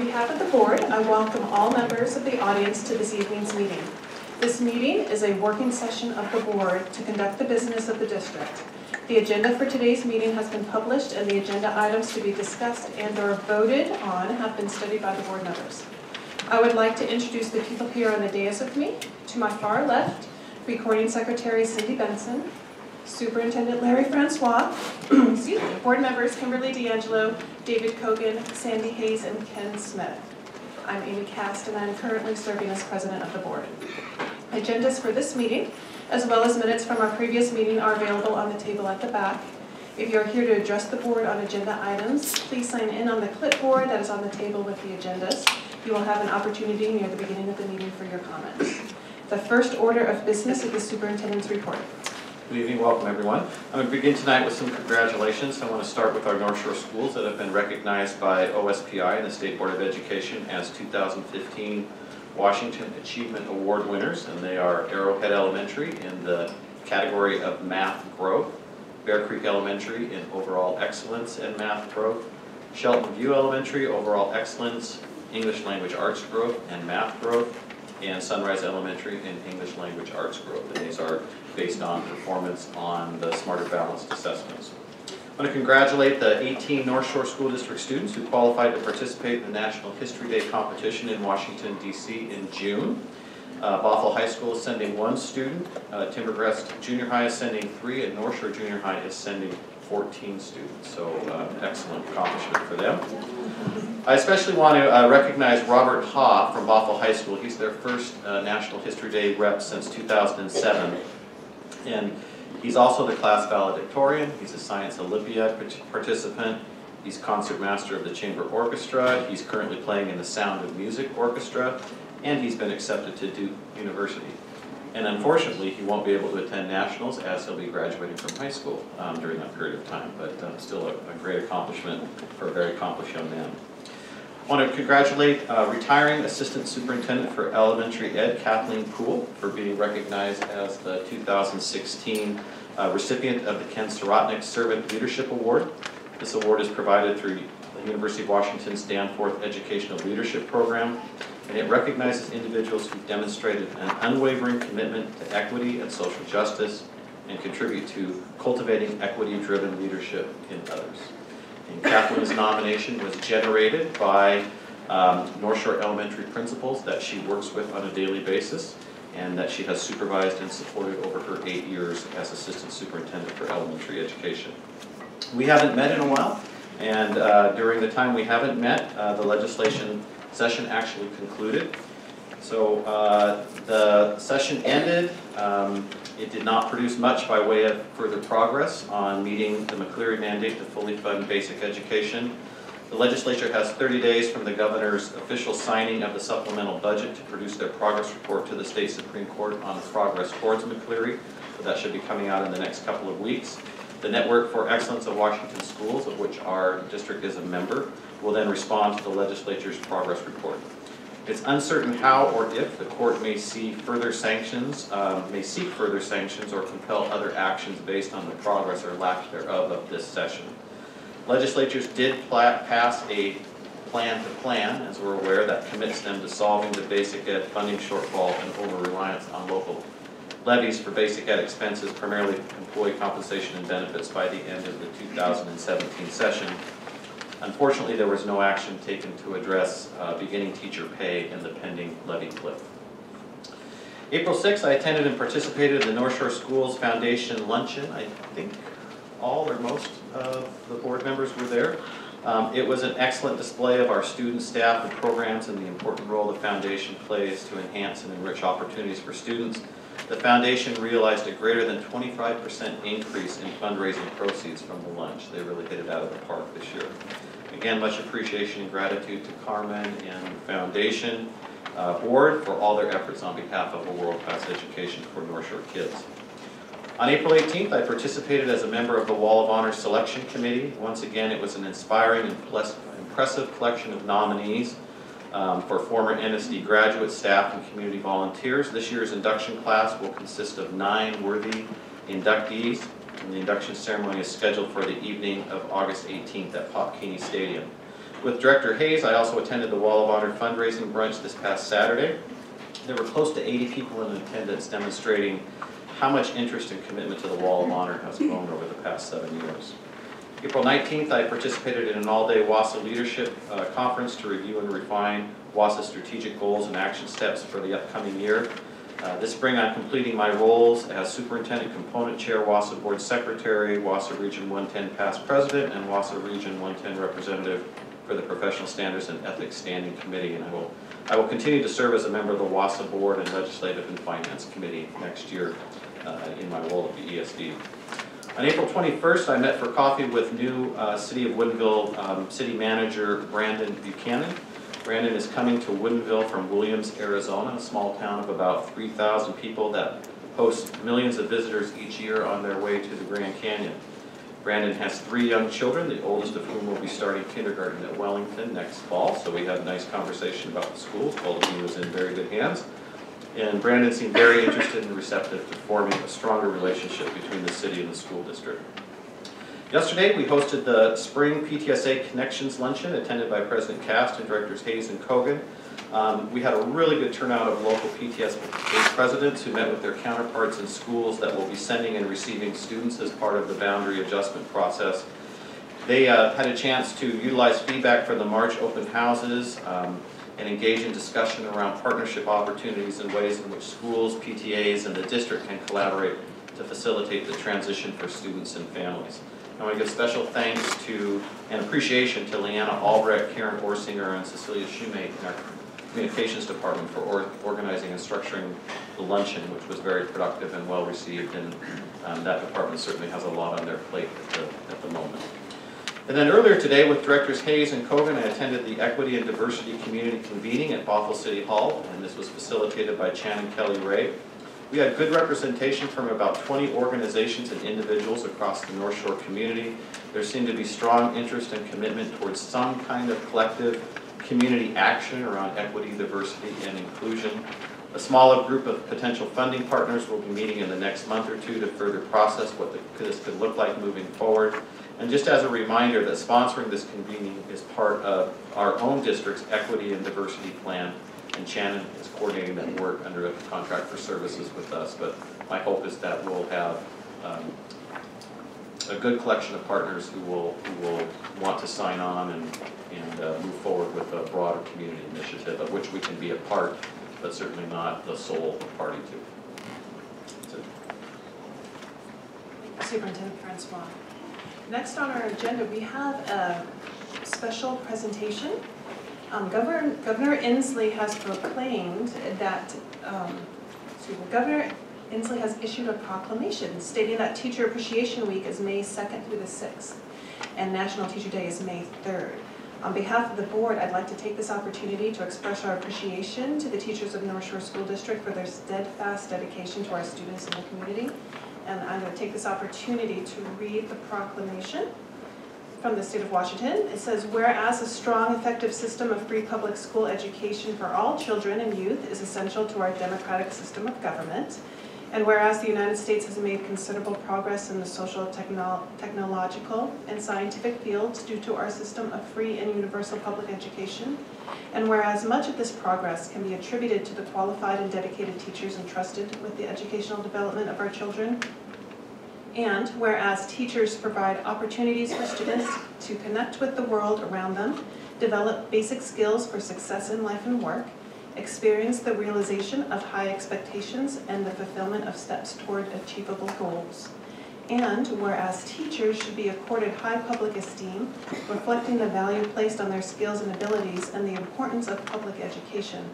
behalf of the board, I welcome all members of the audience to this evening's meeting. This meeting is a working session of the board to conduct the business of the district. The agenda for today's meeting has been published, and the agenda items to be discussed and or voted on have been studied by the board members. I would like to introduce the people here on the dais with me. To my far left, Recording Secretary Cindy Benson, Superintendent Larry Francois, excuse me, board members Kimberly D'Angelo, David Kogan, Sandy Hayes, and Ken Smith. I'm Amy Cast, and I'm currently serving as president of the board. Agendas for this meeting, as well as minutes from our previous meeting, are available on the table at the back. If you're here to address the board on agenda items, please sign in on the clipboard that is on the table with the agendas. You will have an opportunity near the beginning of the meeting for your comments. The first order of business is the superintendent's report. Good evening, welcome everyone. I'm going to begin tonight with some congratulations. I want to start with our North Shore schools that have been recognized by OSPI and the State Board of Education as 2015 Washington Achievement Award winners, and they are Arrowhead Elementary in the category of Math Growth, Bear Creek Elementary in Overall Excellence in Math Growth, Shelton View Elementary Overall Excellence, English Language Arts Growth and Math Growth, and Sunrise Elementary in English Language Arts Growth. And these are based on performance on the Smarter Balanced assessments. I want to congratulate the 18 North Shore School District students who qualified to participate in the National History Day competition in Washington, D.C. in June. Bothell High School is sending 1 student, Timbercrest Junior High is sending 3, and North Shore Junior High is sending 14 students. So excellent accomplishment for them. I especially want to recognize Robert Ha from Bothell High School. He's their first National History Day rep since 2007. And he's also the class valedictorian. He's a Science Olympiad participant. He's concertmaster of the Chamber Orchestra. He's currently playing in the Sound of Music Orchestra. And he's been accepted to Duke University. And unfortunately, he won't be able to attend nationals as he'll be graduating from high school during that period of time. But still a great accomplishment for a very accomplished young man. I want to congratulate retiring Assistant Superintendent for Elementary Ed, Kathleen Poole, for being recognized as the 2016 recipient of the Ken Sirotnik Servant Leadership Award. This award is provided through the University of Washington's Danforth Educational Leadership Program, and it recognizes individuals who demonstrated an unwavering commitment to equity and social justice and contribute to cultivating equity-driven leadership in others. And Kathleen's nomination was generated by North Shore Elementary principals that she works with on a daily basis and that she has supervised and supported over her 8 years as Assistant Superintendent for Elementary Education. We haven't met in a while, and during the time we haven't met, the legislation session actually concluded. So the session ended. It did not produce much by way of further progress on meeting the McCleary mandate to fully fund basic education. The legislature has 30 days from the governor's official signing of the supplemental budget to produce their progress report to the state Supreme Court on the progress towards McCleary. So that should be coming out in the next couple of weeks. The Network for Excellence of Washington Schools, of which our district is a member, will then respond to the legislature's progress report. It's uncertain how or if the court may seek further sanctions or compel other actions based on the progress or lack thereof of this session. Legislatures did pass a plan, as we're aware, that commits them to solving the basic ed funding shortfall and over-reliance on local levies for basic ed expenses, primarily employee compensation and benefits, by the end of the 2017 session. Unfortunately, there was no action taken to address beginning teacher pay in the pending levy cliff. April 6th, I attended and participated in the North Shore Schools Foundation Luncheon. I think all or most of the board members were there. It was an excellent display of our students, staff, and programs and the important role the foundation plays to enhance and enrich opportunities for students. The foundation realized a greater than 25% increase in fundraising proceeds from the lunch. They really hit it out of the park this year. Again, much appreciation and gratitude to Carmen and the foundation board for all their efforts on behalf of a world-class education for North Shore kids. On April 18th, I participated as a member of the Wall of Honor Selection Committee. Once again, it was an inspiring and impressive collection of nominees for former NSD graduate staff and community volunteers. This year's induction class will consist of 9 worthy inductees, and the induction ceremony is scheduled for the evening of August 18th at Pop Keeney Stadium. With Director Hayes, I also attended the Wall of Honor fundraising brunch this past Saturday. There were close to 80 people in attendance, demonstrating how much interest and commitment to the Wall of Honor has grown over the past 7 years. April 19th, I participated in an all-day WASA leadership conference to review and refine WASA's strategic goals and action steps for the upcoming year. This spring, I'm completing my roles as Superintendent Component Chair, WASA Board Secretary, WASA Region 110 Past President, and WASA Region 110 Representative for the Professional Standards and Ethics Standing Committee. And I will continue to serve as a member of the WASA Board and Legislative and Finance Committee next year in my role at the ESD. On April 21st, I met for coffee with new City of Woodinville City Manager Brandon Buchanan. Brandon is coming to Woodinville from Williams, Arizona, a small town of about 3,000 people that hosts millions of visitors each year on their way to the Grand Canyon. Brandon has 3 young children, the oldest of whom will be starting kindergarten at Wellington next fall, so we had a nice conversation about the school. Told him he was in very good hands. And Brandon seemed very interested and receptive to forming a stronger relationship between the city and the school district. Yesterday, we hosted the Spring PTSA Connections Luncheon, attended by President Cast and Directors Hayes and Kogan. We had a really good turnout of local PTSA presidents who met with their counterparts in schools that will be sending and receiving students as part of the boundary adjustment process. They had a chance to utilize feedback from the March open houses and engage in discussion around partnership opportunities and ways in which schools, PTAs, and the district can collaborate to facilitate the transition for students and families. I want to give special thanks to and appreciation to Leanna Albrecht, Karen Orsinger, and Cecilia Shoemate in our Communications Department for organizing and structuring the luncheon, which was very productive and well received, and that department certainly has a lot on their plate at the moment. And then earlier today, with Directors Hayes and Kogan, I attended the Equity and Diversity Community Convening at Bothell City Hall, and this was facilitated by Channing Kelly Ray. We had good representation from about 20 organizations and individuals across the North Shore community. There seemed to be strong interest and commitment towards some kind of collective community action around equity, diversity, and inclusion. A smaller group of potential funding partners will be meeting in the next month or 2 to further process what this could look like moving forward. And just as a reminder that sponsoring this convening is part of our own district's equity and diversity plan, and Shannon is coordinating that work under a contract for services with us. But my hope is that we'll have a good collection of partners who will want to sign on and move forward with a broader community initiative of which we can be a part, but certainly not the sole party to. That's it. Thank you, Superintendent Francois. Next on our agenda, we have a special presentation. Governor Inslee has proclaimed that, Governor Inslee has issued a proclamation stating that Teacher Appreciation Week is May 2nd through the 6th, and National Teacher Day is May 3rd. On behalf of the board, I'd like to take this opportunity to express our appreciation to the teachers of North Shore School District for their steadfast dedication to our students and the community. And I'm going to take this opportunity to read the proclamation from the state of Washington. It says, whereas a strong, effective system of free public school education for all children and youth is essential to our democratic system of government, and whereas the United States has made considerable progress in the social, technological, and scientific fields due to our system of free and universal public education, and whereas much of this progress can be attributed to the qualified and dedicated teachers entrusted with the educational development of our children, and whereas teachers provide opportunities for students to connect with the world around them, develop basic skills for success in life and work, experience the realization of high expectations and the fulfillment of steps toward achievable goals. And whereas teachers should be accorded high public esteem, reflecting the value placed on their skills and abilities and the importance of public education.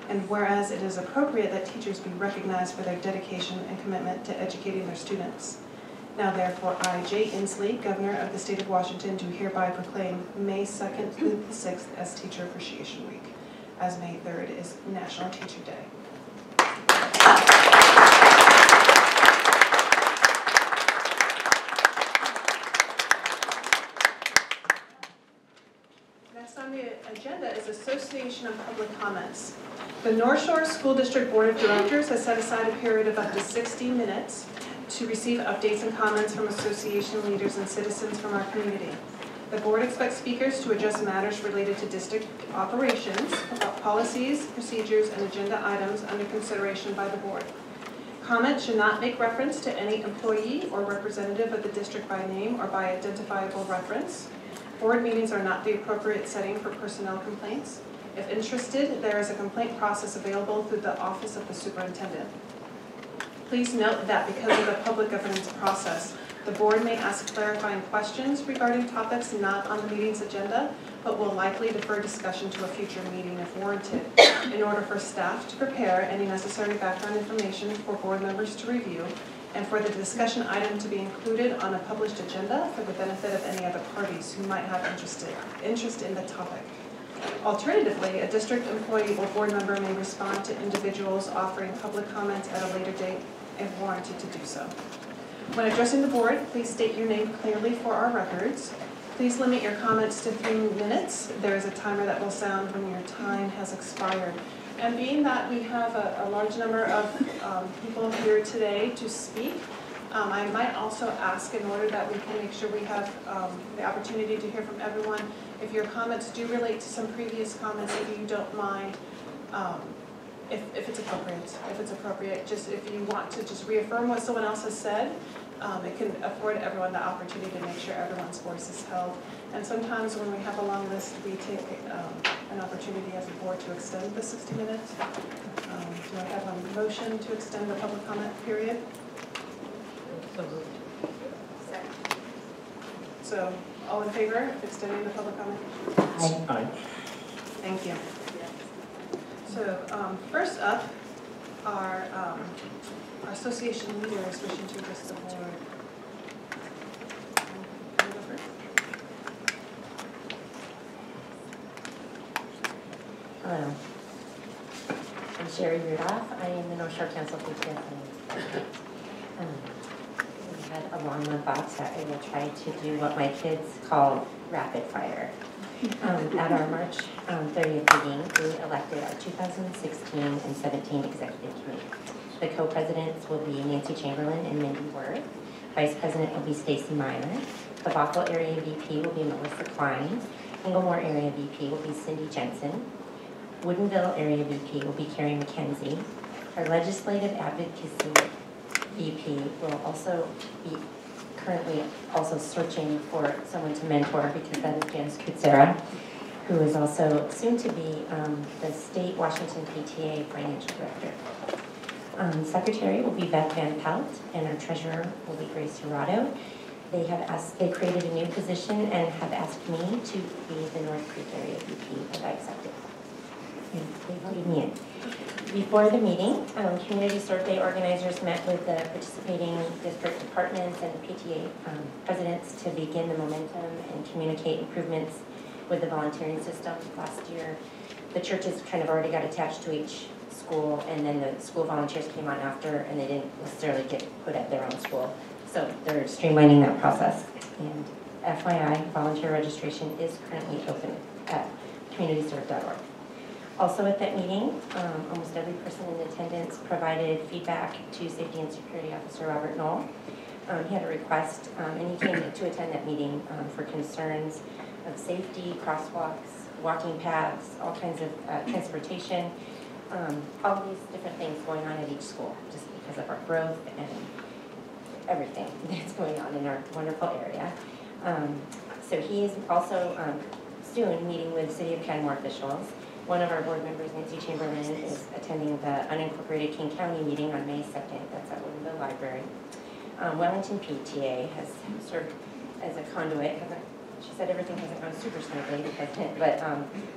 And whereas it is appropriate that teachers be recognized for their dedication and commitment to educating their students. Now therefore, I, Jay Inslee, Governor of the State of Washington, do hereby proclaim May 2nd through the 6th as Teacher Appreciation Week, as May 3rd is National Teacher Day. Next on the agenda is Association of Public Comments. The North Shore School District Board of Directors has set aside a period of up to 60 minutes to receive updates and comments from association leaders and citizens from our community. The board expects speakers to address matters related to district operations, policies, procedures, and agenda items under consideration by the board. Comments should not make reference to any employee or representative of the district by name or by identifiable reference. Board meetings are not the appropriate setting for personnel complaints. If interested, there is a complaint process available through the Office of the Superintendent. Please note that because of the public governance process, the board may ask clarifying questions regarding topics not on the meeting's agenda, but will likely defer discussion to a future meeting if warranted, in order for staff to prepare any necessary background information for board members to review, and for the discussion item to be included on a published agenda for the benefit of any other parties who might have interest in the topic. Alternatively, a district employee or board member may respond to individuals offering public comments at a later date if warranted to do so. When addressing the board, please state your name clearly for our records. Please limit your comments to 3 minutes. There is a timer that will sound when your time has expired. And being that we have a large number of people here today to speak, I might also ask, in order that we can make sure we have the opportunity to hear from everyone, if your comments do relate to some previous comments, if you don't mind, if it's appropriate, just if you want to just reaffirm what someone else has said, it can afford everyone the opportunity to make sure everyone's voice is held. And sometimes when we have a long list, we take an opportunity as a board to extend the 60 minutes. Do I have a motion to extend the public comment period? So, all in favor of extending the public comment? Aye. Thank you. So, first up are our association leaders wishing to address the board. Can you go first? Hello. I'm Sherry Rudolph. I am the North Shore Council PTA. We had a long month off, so I will try to do what my kids call rapid fire. At our March 30th meeting, we elected our 2016 and 17 executive committee. The co-presidents will be Nancy Chamberlain and Mindy Worth. Vice president will be Stacy Meyer. The Bothell area VP will be Melissa Klein. Inglemoor area VP will be Cindy Jensen. Woodinville area VP will be Carrie McKenzie. Our legislative advocacy VP will also be currently also searching for someone to mentor, because that is Janice Kutsera, who is also soon to be the state Washington PTA financial director. Secretary will be Beth Van Pelt, and our treasurer will be Grace Dorado. They created a new position and have asked me to be the North Creek area VP, and I accepted. And they voted me in. Before the meeting, community survey organizers met with the participating district departments and PTA presidents to begin the momentum and communicate improvements with the volunteering system. Last year, the churches kind of already got attached to each school, and then the school volunteers came on after, and they didn't necessarily get put at their own school. So they're streamlining that process. And FYI, volunteer registration is currently open at communityserve.org. Also at that meeting, almost every person in attendance provided feedback to Safety and Security Officer Robert Knoll. He had a request, and he came to attend that meeting for concerns of safety, crosswalks, walking paths, all kinds of transportation, all these different things going on at each school, just because of our growth and everything that's going on in our wonderful area. So he is also soon meeting with City of Canmore officials. One of our board members, Nancy Chamberlain, is attending the unincorporated King County meeting on May 2nd. That's at Woodinville Library. Wellington PTA has served as a conduit. She said everything hasn't gone super smoothly, but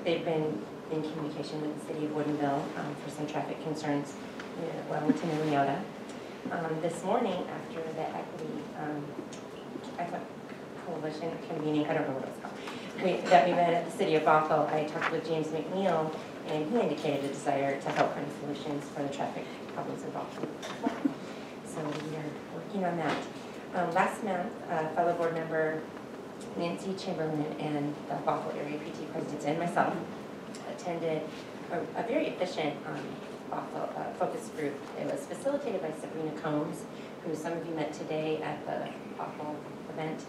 they've been in communication with the City of Woodinville for some traffic concerns in Wellington and Leota. This morning, after the Equity Coalition convening, I don't know what it's called, that we met at the City of Bothell, I talked with James McNeil, and he indicated a desire to help find solutions for the traffic problems in Bothell. So we are working on that. Last month, fellow board member Nancy Chamberlain and the Bothell area PT presidents and myself attended a very efficient Bothell focus group. It was facilitated by Sabrina Combs, who some of you met today at the Bothell event.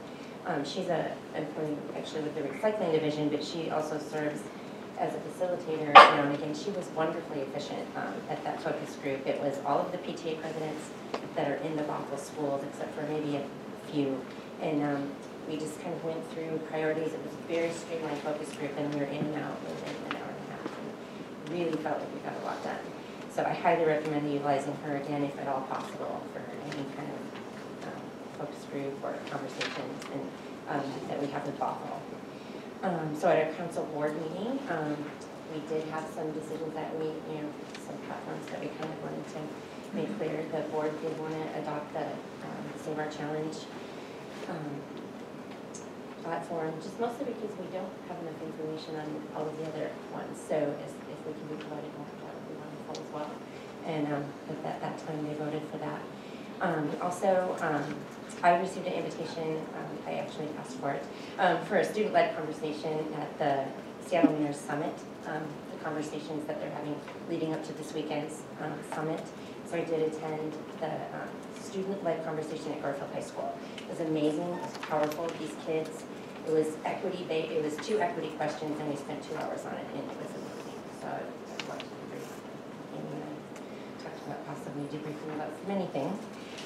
She's a employee actually with the recycling division, but she also serves as a facilitator now and again. She was wonderfully efficient at that focus group. It was all of the PTA presidents that are in the Bothell schools, except for maybe a few. And we just kind of went through priorities. It was a very streamlined focus group, and we were in and out within an hour and a half. And really felt like we got a lot done. So I highly recommend utilizing her again, if at all possible, for any kind of focus group or conversations and that we have with Bothell. So at our council board meeting, we did have some decisions that we, some platforms that we kind of wanted to make clear. The board did want to adopt the Save Our Challenge platform, just mostly because we don't have enough information on all of the other ones. So if we can be provided more, that would be wonderful as well. And at that time, they voted for that. Also, I received an invitation, I actually asked for it, for a student-led conversation at the Seattle Mayor's Summit, the conversations that they're having leading up to this weekend's summit. So I did attend the student-led conversation at Garfield High School. It was amazing, it was powerful. These kids, it was equity-based, it was 2 equity questions, and we spent 2 hours on it, and it was amazing. So I watched the brief. Amy and I talked about possibly debriefing about many things.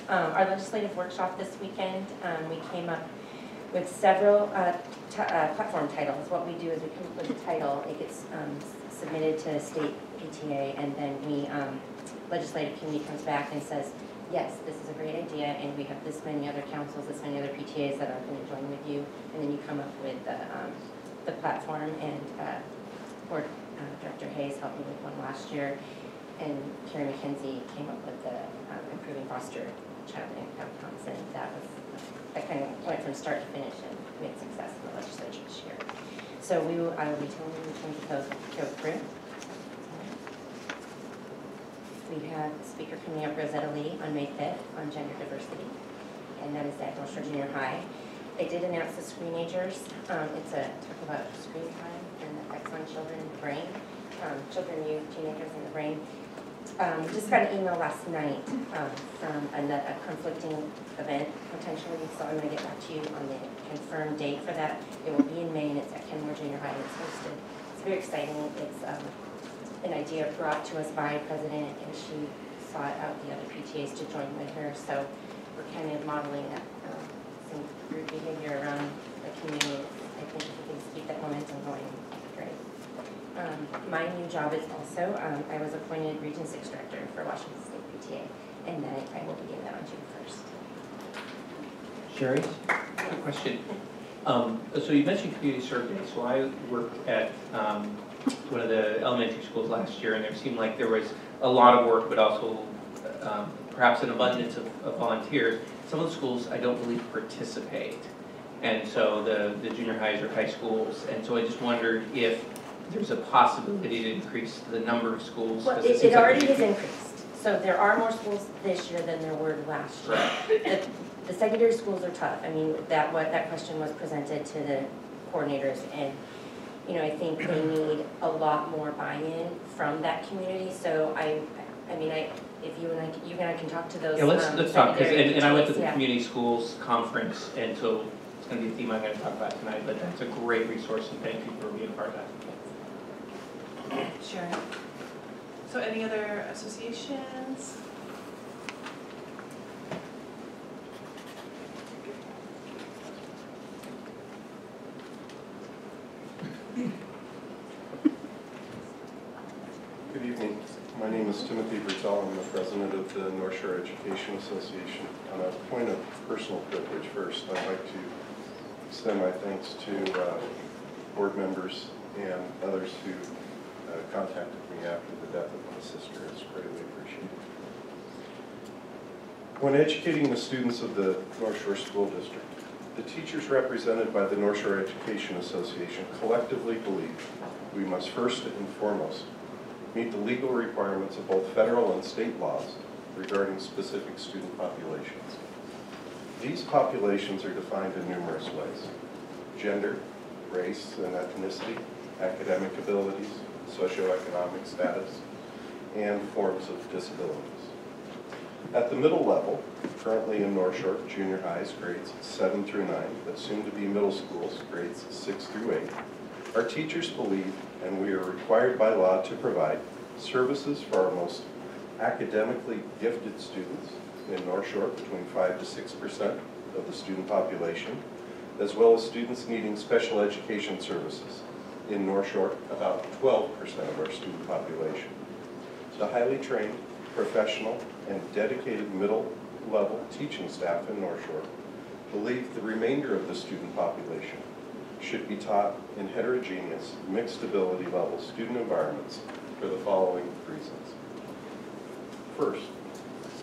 Our legislative workshop this weekend, we came up with several platform titles. What we do is we come up with a title, it gets submitted to state PTA, and then we, legislative committee comes back and says, yes, this is a great idea, and we have this many other councils, this many other PTAs that are going to join with you, and then you come up with the platform, and Board Director Hayes helped me with one last year, and Carrie McKenzie came up with the Improving Foster Child Outcomes, and that kind of went from start to finish, and we had success in the legislature this year. So I will be telling you which ones of those go through. We have a speaker coming up, Rosetta Lee, on May 5th on gender diversity, and that is at North Shore Junior High. They did announce the screenagers. It's a talk about screen time and the effects on children and the brain, children, youth, teenagers, and the brain. Just got an email last night from a conflicting event, potentially, so I'm going to get back to you on the confirmed date for that. It will be in May, and it's at Kenmore Junior High, and it's hosted. It's very exciting. It's an idea brought to us by a president, and she sought out the other PTAs to join with her, so we're kind of modeling some group behavior around the community. I think if we can keep that momentum going, great. My new job is also, I was appointed Region 6 Director for Washington State PTA, and then I will begin that on June 1st. Sherry, quick question. So you mentioned community survey. So I worked at one of the elementary schools last year, and it seemed like there was a lot of work, but also perhaps an abundance of volunteers. Some of the schools I don't believe participate, and so the junior highs or high schools, and so I just wondered if there's a possibility to increase the number of schools. Well, it already has increased. So there are more schools this year than there were last year. Right. The secondary schools are tough. I mean, that question was presented to the coordinators, and I think they need a lot more buy-in from that community. So if you and I can talk to those. Yeah, let's talk, and I went to the yeah. community schools conference, and so it's going to be a theme I'm going to talk about tonight. But that's a great resource, and thank you for being a part of that. Sure. So any other associations? Good evening. My name is Timothy Bertel. I'm the president of the North Shore Education Association. On a point of personal privilege first, I'd like to extend my thanks to board members and others who contacted me after the death of my sister. It's greatly appreciated. When educating the students of the North Shore School District, the teachers represented by the North Shore Education Association collectively believe we must first and foremost meet the legal requirements of both federal and state laws regarding specific student populations. These populations are defined in numerous ways: gender, race and ethnicity, academic abilities, socioeconomic status, and forms of disabilities. At the middle level, currently in North Shore junior highs, grades 7 through 9, but soon to be middle schools, grades 6 through 8, our teachers believe, and we are required by law to provide, services for our most academically gifted students in North Shore, between 5 to 6% of the student population, as well as students needing special education services. In North Shore, about 12% of our student population. The highly trained, professional, and dedicated middle-level teaching staff in North Shore believe the remainder of the student population should be taught in heterogeneous, mixed ability level student environments for the following reasons. First,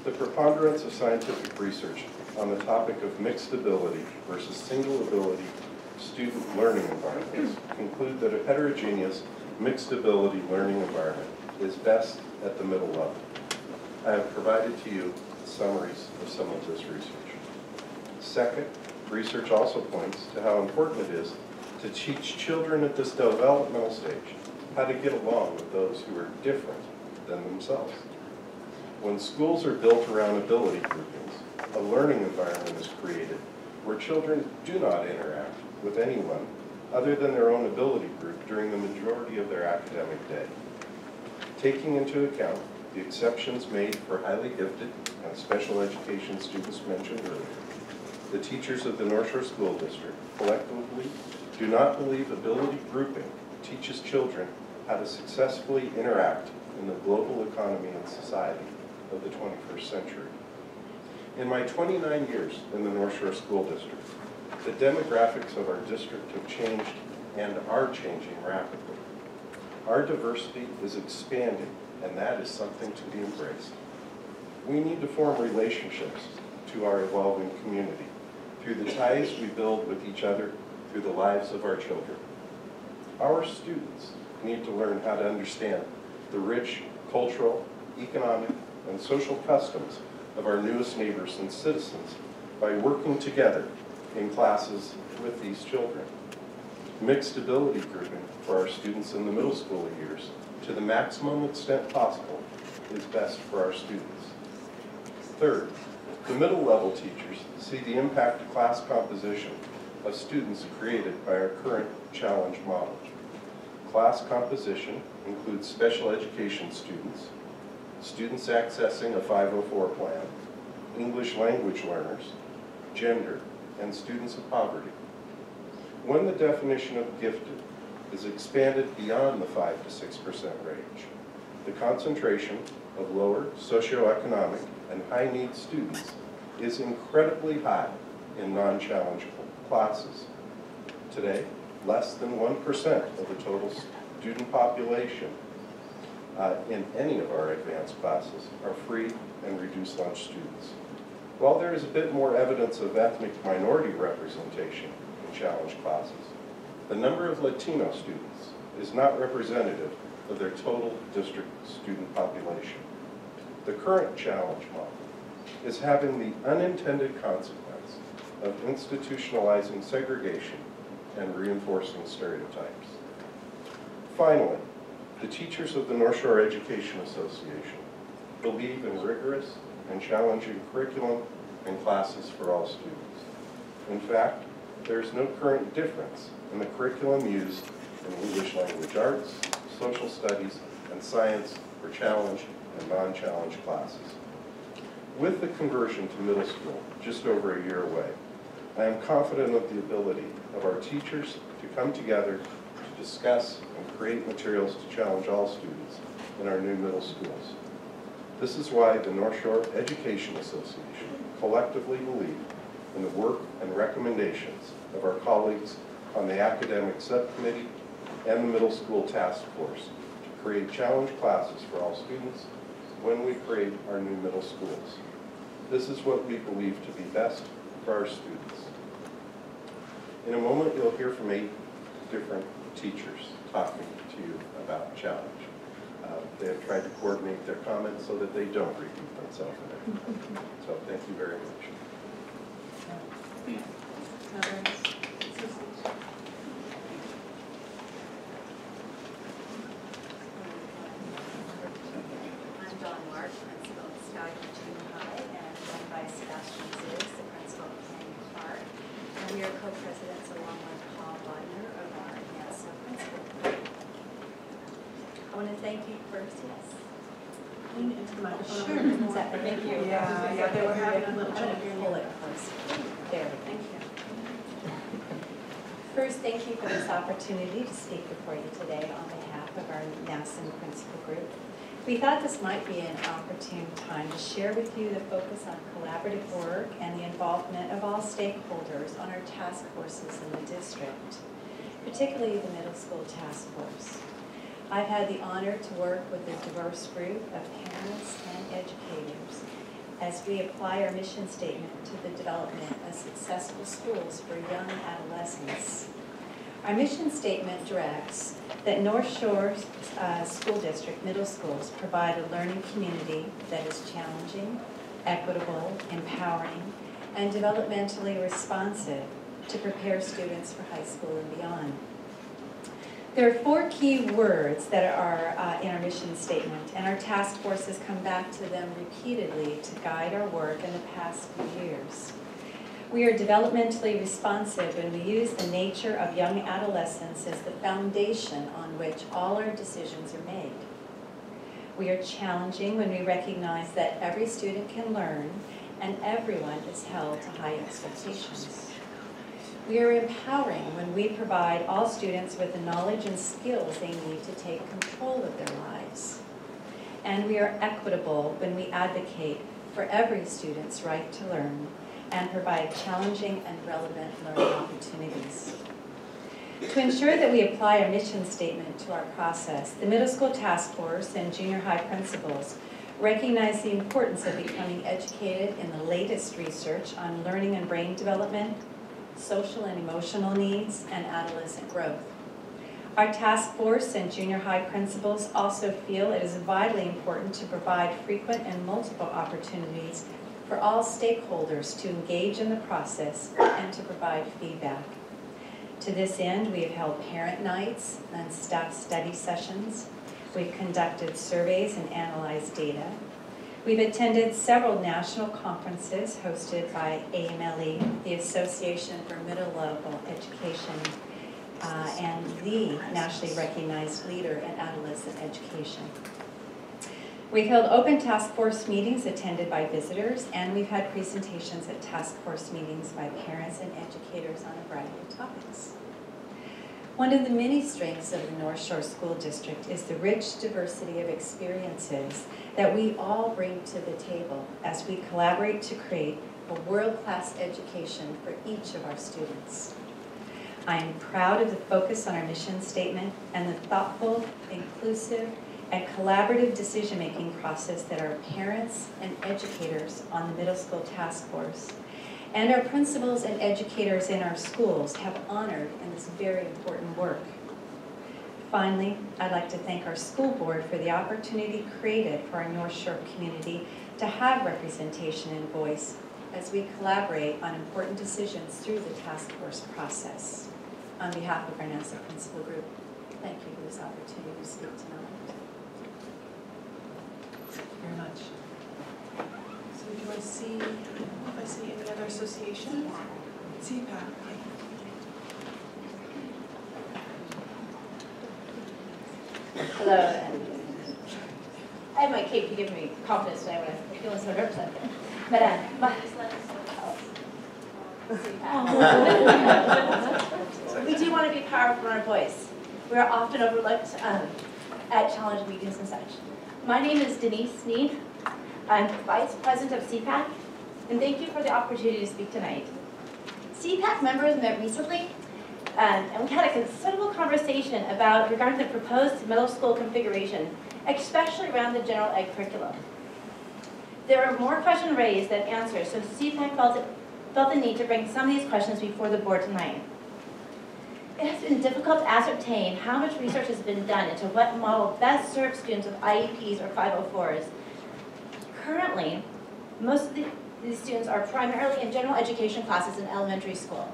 the preponderance of scientific research on the topic of mixed ability versus single ability student learning environments conclude that a heterogeneous, mixed ability learning environment is best at the middle level. I have provided to you summaries of some of this research. Second, research also points to how important it is to teach children at this developmental stage how to get along with those who are different than themselves. When schools are built around ability groupings, a learning environment is created where children do not interact with anyone other than their own ability group during the majority of their academic day. Taking into account the exceptions made for highly gifted and special education students mentioned earlier, the teachers of the North Shore School District collectively do not believe ability grouping teaches children how to successfully interact in the global economy and society of the 21st century. In my 29 years in the North Shore School District, the demographics of our district have changed and are changing rapidly. Our diversity is expanding, and that is something to be embraced. We need to form relationships to our evolving community through the ties we build with each other through the lives of our children. Our students need to learn how to understand the rich cultural, economic, and social customs of our newest neighbors and citizens by working together in classes with these children. Mixed ability grouping for our students in the middle school years, to the maximum extent possible, is best for our students. Third, the middle level teachers see the impact of class composition of students created by our current challenge model. Class composition includes special education students, students accessing a 504 plan, English language learners, gender, and students of poverty. When the definition of gifted is expanded beyond the 5 to 6% range, the concentration of lower socioeconomic and high-need students is incredibly high in non-challenge classes. Today, less than 1% of the total student population in any of our advanced classes are free and reduced lunch students. While there is a bit more evidence of ethnic minority representation in challenge classes, the number of Latino students is not representative of their total district student population. The current challenge model is having the unintended consequence of institutionalizing segregation and reinforcing stereotypes. Finally, the teachers of the North Shore Education Association believe in rigorous and challenging curriculum and classes for all students. In fact, there is no current difference in the curriculum used in English language arts, social studies, and science for challenge and non-challenge classes. With the conversion to middle school just over a year away, I am confident of the ability of our teachers to come together to discuss and create materials to challenge all students in our new middle schools. This is why the North Shore Education Association collectively believe in the work and recommendations of our colleagues on the academic subcommittee and the middle school task force to create challenge classes for all students when we create our new middle schools. This is what we believe to be best for our students. In a moment, you'll hear from 8 different teachers talking to you about challenge. They have tried to coordinate their comments so that they don't repeat themselves in everything. So thank you very much. I'm Dawn Marsh, principal of Skagit Junior High. presidents along with Paul Wagner of our NASA principal group. I want to thank you first, yes. Lean into the microphone. Sure. Is that better? Thank you. Yeah, they were having a little I'm going trouble. to pull it close. There, thank you. First, thank you for this opportunity to speak before you today on behalf of our NASA principal group. We thought this might be an opportune time to share with you the focus on collaborative work and the involvement of all stakeholders on our task forces in the district, particularly the middle school task force. I've had the honor to work with a diverse group of parents and educators as we apply our mission statement to the development of successful schools for young adolescents. Our mission statement directs that North Shore School District middle schools provide a learning community that is challenging, equitable, empowering, and developmentally responsive to prepare students for high school and beyond. There are 4 key words that are in our mission statement, and our task force has come back to them repeatedly to guide our work in the past few years. We are developmentally responsive, and we use the nature of young adolescence as the foundation on which all our decisions are made. We are challenging when we recognize that every student can learn and everyone is held to high expectations. We are empowering when we provide all students with the knowledge and skills they need to take control of their lives. And we are equitable when we advocate for every student's right to learn and provide challenging and relevant learning opportunities. To ensure that we apply our mission statement to our process, the middle school task force and junior high principals recognize the importance of becoming educated in the latest research on learning and brain development, social and emotional needs, and adolescent growth. Our task force and junior high principals also feel it is vitally important to provide frequent and multiple opportunities for all stakeholders to engage in the process and to provide feedback. To this end, we have held parent nights and staff study sessions. We've conducted surveys and analyzed data. We've attended several national conferences hosted by AMLE, the Association for Middle Level Education, and the nationally recognized leader in adolescent education. We've held open task force meetings attended by visitors, and we've had presentations at task force meetings by parents and educators on a variety of topics. One of the many strengths of the North Shore School District is the rich diversity of experiences that we all bring to the table as we collaborate to create a world-class education for each of our students. I am proud of the focus on our mission statement and the thoughtful, inclusive, and collaborative decision-making process that our parents and educators on the middle school task force and our principals and educators in our schools have honored in this very important work. Finally, I'd like to thank our school board for the opportunity created for our North Shore community to have representation and voice as we collaborate on important decisions through the task force process. On behalf of our NASA principal group, thank you for this opportunity to speak tonight. Very much. So do I see, if I see any other associations? CPAC. Hello, and I have my cape to give me confidence today when I'm feeling so represented. But we do want to be powerful in our voice. We are often overlooked at challenge meetings and such. My name is Denise Sneed. I'm Vice President of CPAC, and thank you for the opportunity to speak tonight. CPAC members met recently, and we had a considerable conversation regarding the proposed middle school configuration, especially around the general ed curriculum. There were more questions raised than answers, so CPAC felt the need to bring some of these questions before the board tonight. It has been difficult to ascertain how much research has been done into what model best serves students with IEPs or 504s. Currently, most of these students are primarily in general education classes in elementary school.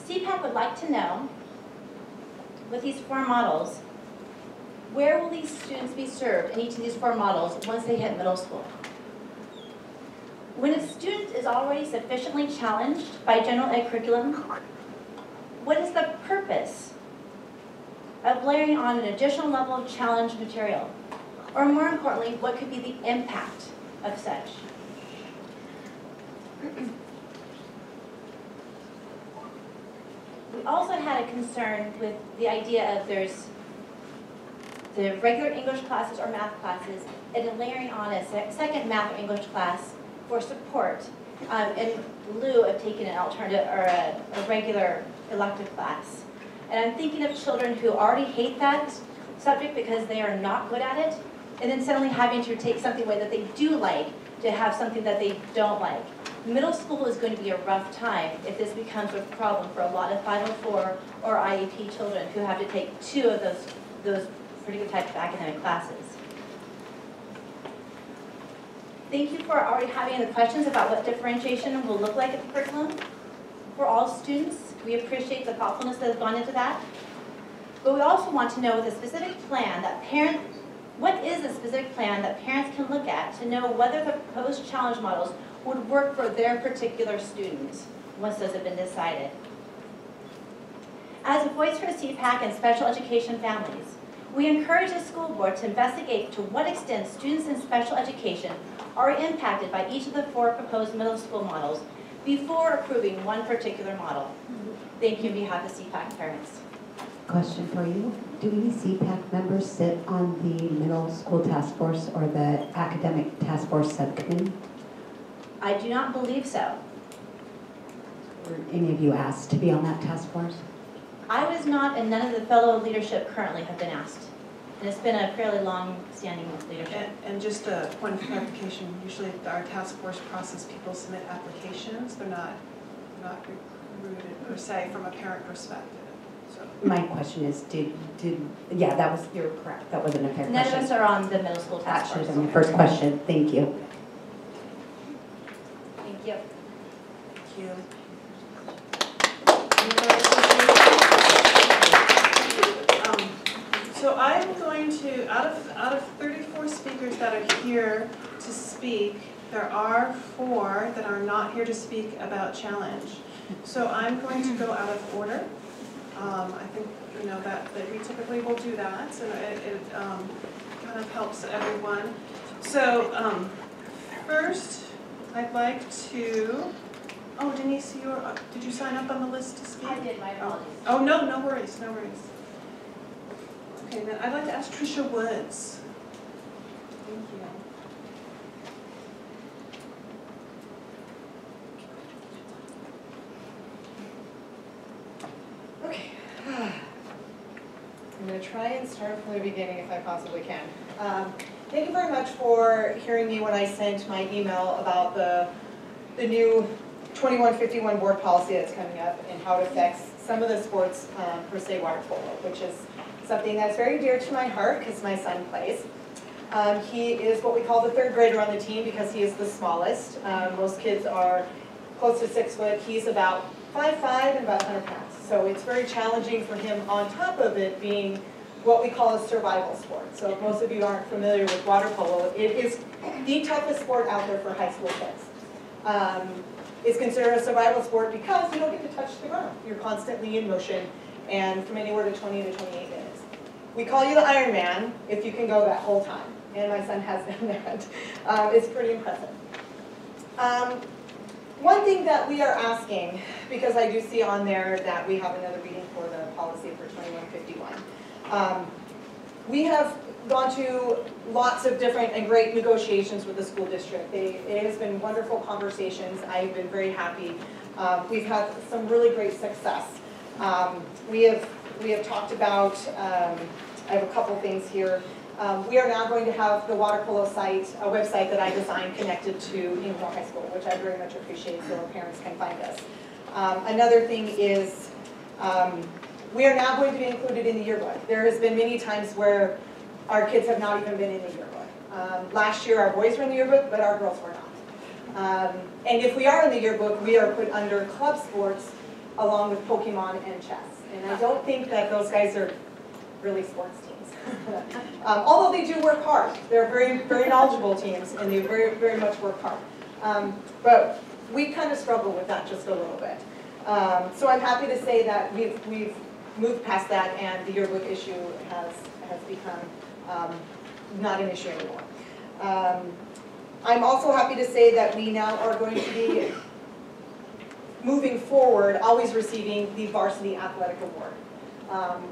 CPAC would like to know, with these 4 models, where will these students be served in each of these 4 models once they hit middle school? When a student is already sufficiently challenged by general ed curriculum, what is the purpose of layering on an additional level of challenge material? Or more importantly, what could be the impact of such? We also had a concern with the idea of there's the regular English classes or math classes, and then layering on a second math or English class for support in lieu of taking an alternative or a regular elective class. And I'm thinking of children who already hate that subject because they are not good at it, and then suddenly having to take something away that they do like to have something that they don't like. Middle school is going to be a rough time if this becomes a problem for a lot of 504 or IEP children who have to take two of those particular types of academic classes. Thank you for already having the questions about what differentiation will look like at the curriculum for all students. We appreciate the thoughtfulness that has gone into that. But we also want to know the specific plan that what is the specific plan that parents can look at to know whether the proposed challenge models would work for their particular students once those have been decided. As a voice for CPAC and special education families, we encourage the school board to investigate to what extent students in special education are impacted by each of the 4 proposed middle school models before approving one particular model. Thank you on behalf of CPAC parents. Question for you. Do any CPAC members sit on the middle school task force or the academic task force subcommittee? I do not believe so. Were any of you asked to be on that task force? I was not, and none of the fellow leadership currently have been asked. And it's been a fairly long-standing leadership. And just a point of clarification, usually our task force process, people submit applications. They're not recruited per se from a parent perspective. So. My question is, yeah, that was, you're correct. That wasn't a fair question. None of us are on the middle school That task should force. have been my first question. Thank you. Thank you. Thank you. So I'm going to, out of 34 speakers that are here to speak, there are 4 that are not here to speak about challenge. So I'm going to go out of order. I think that we typically will do that, so it kind of helps everyone. So first, I'd like to. Oh, Denise, did you sign up on the list to speak? I did, my apologies. Oh, no worries, no worries. Okay, then I'd like to ask Tricia Woods. Thank you. Okay. I'm going to try and start from the beginning if I possibly can. Thank you very much for hearing me when I sent my email about the new 2151 board policy that's coming up and how it affects some of the sports, per se water polo, which is something that's very dear to my heart because my son plays. He is what we call the 3rd grader on the team because he is the smallest. Most kids are close to 6 foot. He's about 5'5" and about 100 pounds. So it's very challenging for him on top of it being what we call a survival sport. So if most of you aren't familiar with water polo, it is the toughest sport out there for high school kids. It's considered a survival sport because you don't get to touch the ground. You're constantly in motion and from anywhere to 20 to 28 minutes. We call you the Iron Man if you can go that whole time. And my son has done that. It's pretty impressive. One thing that we are asking, because I do see on there that we have another reading for the policy for 2151. We have gone to lots of different and great negotiations with the school district. It has been wonderful conversations. I've been very happy. We've had some really great success. We have talked about, I have a couple things here. We are now going to have the water polo site, a website that I designed connected to Ingham High School, which I very much appreciate so our parents can find us. Another thing is we are now going to be included in the yearbook. There has been many times where our kids have not even been in the yearbook. Last year our boys were in the yearbook, but our girls were not. And if we are in the yearbook, we are put under club sports along with Pokemon and chess. And I don't think that those guys are really sports teams. Although they do work hard. They're very, very knowledgeable teams and they very, very much work hard. But we kind of struggle with that just a little bit. So I'm happy to say that we've moved past that, and the yearbook issue has become not an issue anymore. I'm also happy to say that we now are going to be moving forward, always receiving the Varsity Athletic Award,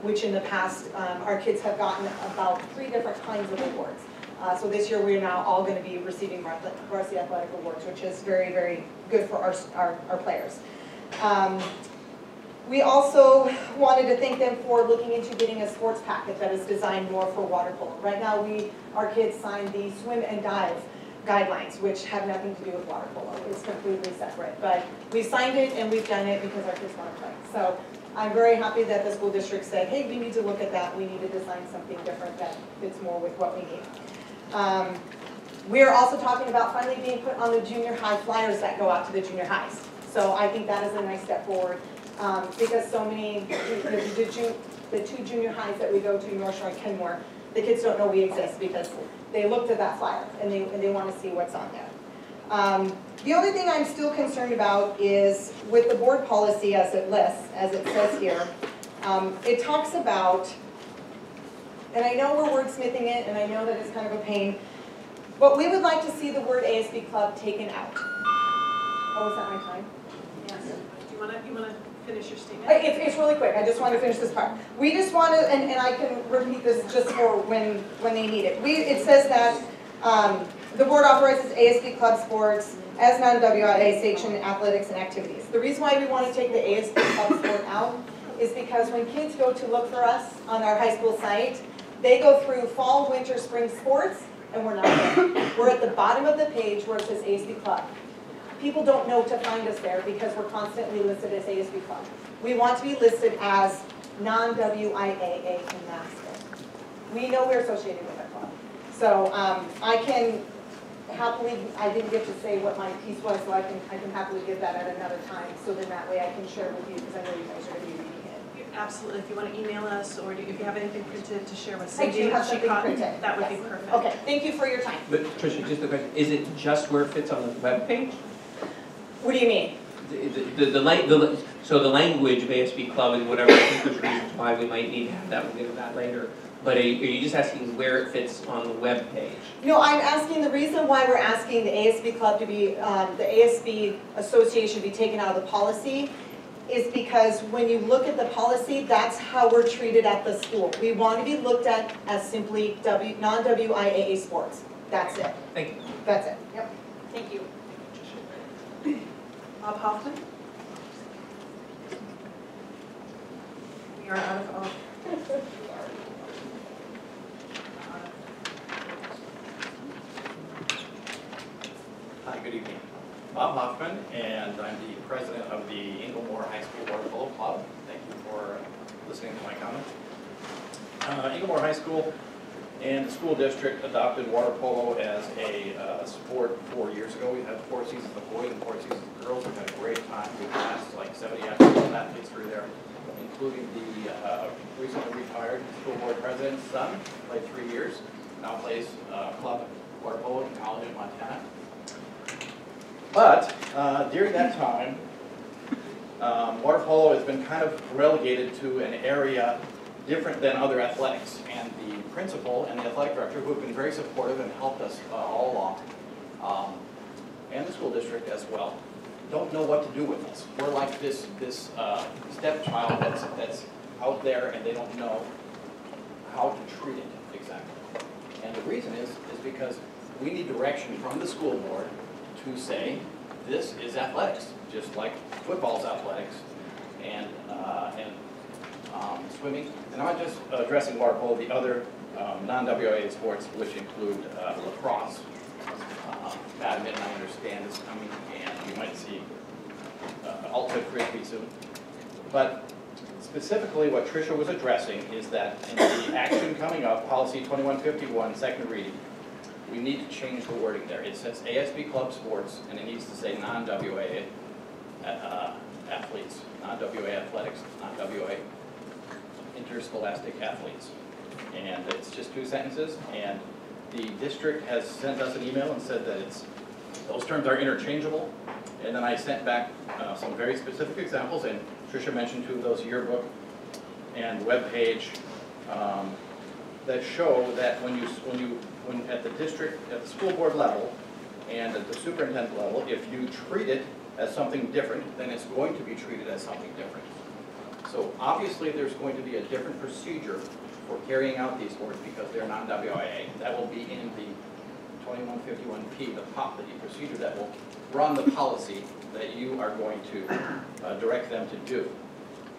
which in the past, our kids have gotten about 3 different kinds of awards. So this year we are now all going to be receiving Varsity Athletic Awards, which is very, very good for our players. We also wanted to thank them for looking into getting a sports packet that is designed more for water polo. Right now our kids sign the swim and dive guidelines, which have nothing to do with water polo. It's completely separate. But we signed it and we've done it because our kids want to play. So I'm very happy that the school district said, hey, we need to look at that. We need to design something different that fits more with what we need. We're also talking about finally being put on the junior high flyers that go out to the junior highs. So I think that is a nice step forward because so many, the 2 junior highs that we go to, North Shore and Kenmore, the kids don't know we exist because they looked at that flyer and they want to see what's on there. The only thing I'm still concerned about is with the board policy as it lists, as it says here, it talks about, and I know we're wordsmithing it and I know that it's kind of a pain, but we would like to see the word ASB Club taken out. Oh, is that my time? Yes. Do you want to finish your statement? It's really quick. I just want to finish this part. We just want to, and I can repeat this just for when they need it. It says that the board authorizes ASB Club sports as non-WIA sanctioned athletics and activities. The reason why we want to take the ASB Club sport out is because when kids go to look for us on our high school site, they go through fall, winter, spring sports, and we're not there. We're at the bottom of the page where it says ASB Club. People don't know to find us there because we're constantly listed as ASB Club. We want to be listed as non-WIAA gymnastics. We know we're associated with that club. So I can happily, I didn't get to say what my piece was, so I can happily give that at another time, so then that way I can share with you, because I know you guys are going to be reading it. Absolutely. If you want to email us, or if you have anything printed to share with I Cindy, do have something printed. that would Yes. be perfect. Okay, thank you for your time. But Tricia, just a question, is it just where it fits on the webpage? What do you mean? So the language of ASB Club and whatever, I think there's reasons why we might need to have that, we'll get to that later. But are you just asking where it fits on the web page? No, I'm asking, the reason why we're asking the ASB Club to be, the ASB Association to be taken out of the policy is because when you look at the policy, that's how we're treated at the school. We want to be looked at as simply non-WIAA sports. That's it. Thank you. That's it. Yep. Thank you. Bob Hoffman? We are out of Hi, good evening. Bob Hoffman, and I'm the president of the Inglemore High School Water Polo Club. Thank you for listening to my comments. Inglemore High School and the school district adopted water polo as a sport 4 years ago. We had 4 seasons of boys and 4 seasons of girls. We've had a great time. We've passed like 70 athletes through there, including the recently retired school board president's son, played 3 years, now plays club water polo in college in Montana. But during that time, water polo has been kind of relegated to an area different than other athletics. And the principal and the athletic director, who have been very supportive and helped us all along, and the school district as well, don't know what to do with us. We're like this stepchild that's out there and they don't know how to treat it exactly. And the reason is because we need direction from the school board to say, this is athletics, just like football's athletics and swimming. And I'm not just addressing water polo, the other non-WIA sports, which include lacrosse. Badminton, I understand, is coming, and you might see ultimate frisbee soon. But specifically what Tricia was addressing is that in the action coming up, policy 2151, second reading, we need to change the wording there. It says ASB Club Sports, and it needs to say non-WIA athletes, non-WIA athletics, non-WIA interscholastic athletes. And it's just 2 sentences, and the district has sent us an email and said that it's Those terms are interchangeable. And then I sent back some very specific examples, and Tricia mentioned two of those, yearbook and webpage, that show that when at the district, at the school board level, and at the superintendent level, if you treat it as something different, then it's going to be treated as something different. So obviously there's going to be a different procedure for carrying out these boards because they're non-WIA. That will be in the 2151P, the procedure that will run the policy that you are going to direct them to do.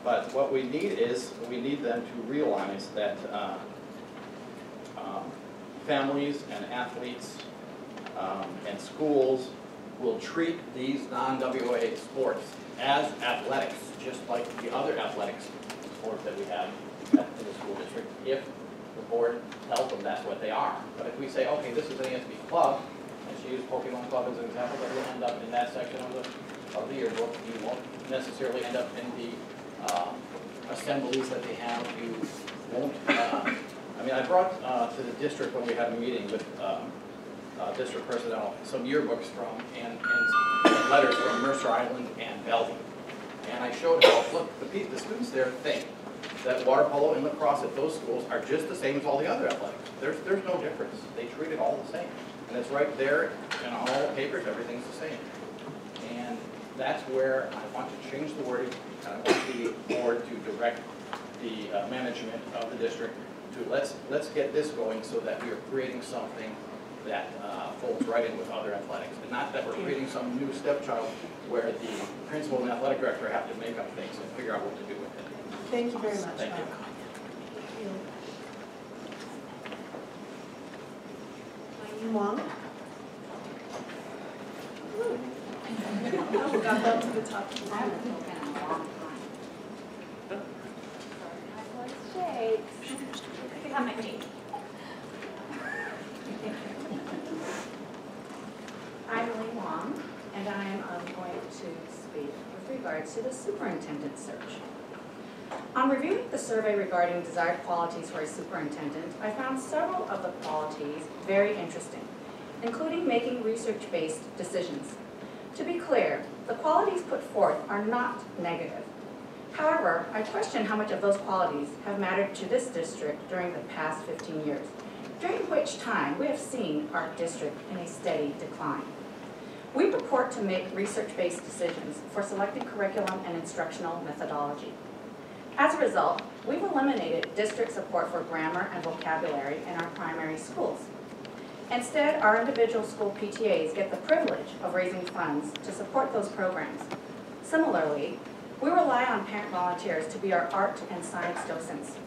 But what we need is, we need them to realize that families and athletes and schools will treat these non-WIA sports as athletics, just like the other athletics sports that we have in the school district, if the board tells them that's what they are. But if we say, okay, this is an NSD club, and she used Pokemon Club as an example, that will end up in that section of the yearbook. You won't necessarily end up in the assemblies that they have. You won't, I mean, I brought to the district when we had a meeting with district personnel some yearbooks from and letters from Mercer Island and Bellevue. And I showed how, look, the students there think that water polo and lacrosse at those schools are just the same as all the other athletics. There's no difference. They treat it all the same. And it's right there in all the papers, everything's the same. And that's where I want to change the wording. I want the board to direct the management of the district to let's get this going so that we are creating something that folds right in with other athletics. And not that we're creating some new stepchild where the principal and athletic director have to make up things and figure out what to do with it. Thank you very much. Thank you. Eileen Wong. Oh, got that to the top. Become my feet. I'm Elaine Wong, and I'm going to speak with regards to the superintendent search. On reviewing the survey regarding desired qualities for a superintendent, I found several of the qualities very interesting, including making research-based decisions. To be clear, the qualities put forth are not negative. However, I question how much of those qualities have mattered to this district during the past 15 years, during which time we have seen our district in a steady decline. We purport to make research-based decisions for selecting curriculum and instructional methodology. As a result, we've eliminated district support for grammar and vocabulary in our primary schools. Instead, our individual school PTAs get the privilege of raising funds to support those programs. Similarly, we rely on parent volunteers to be our art and science docents,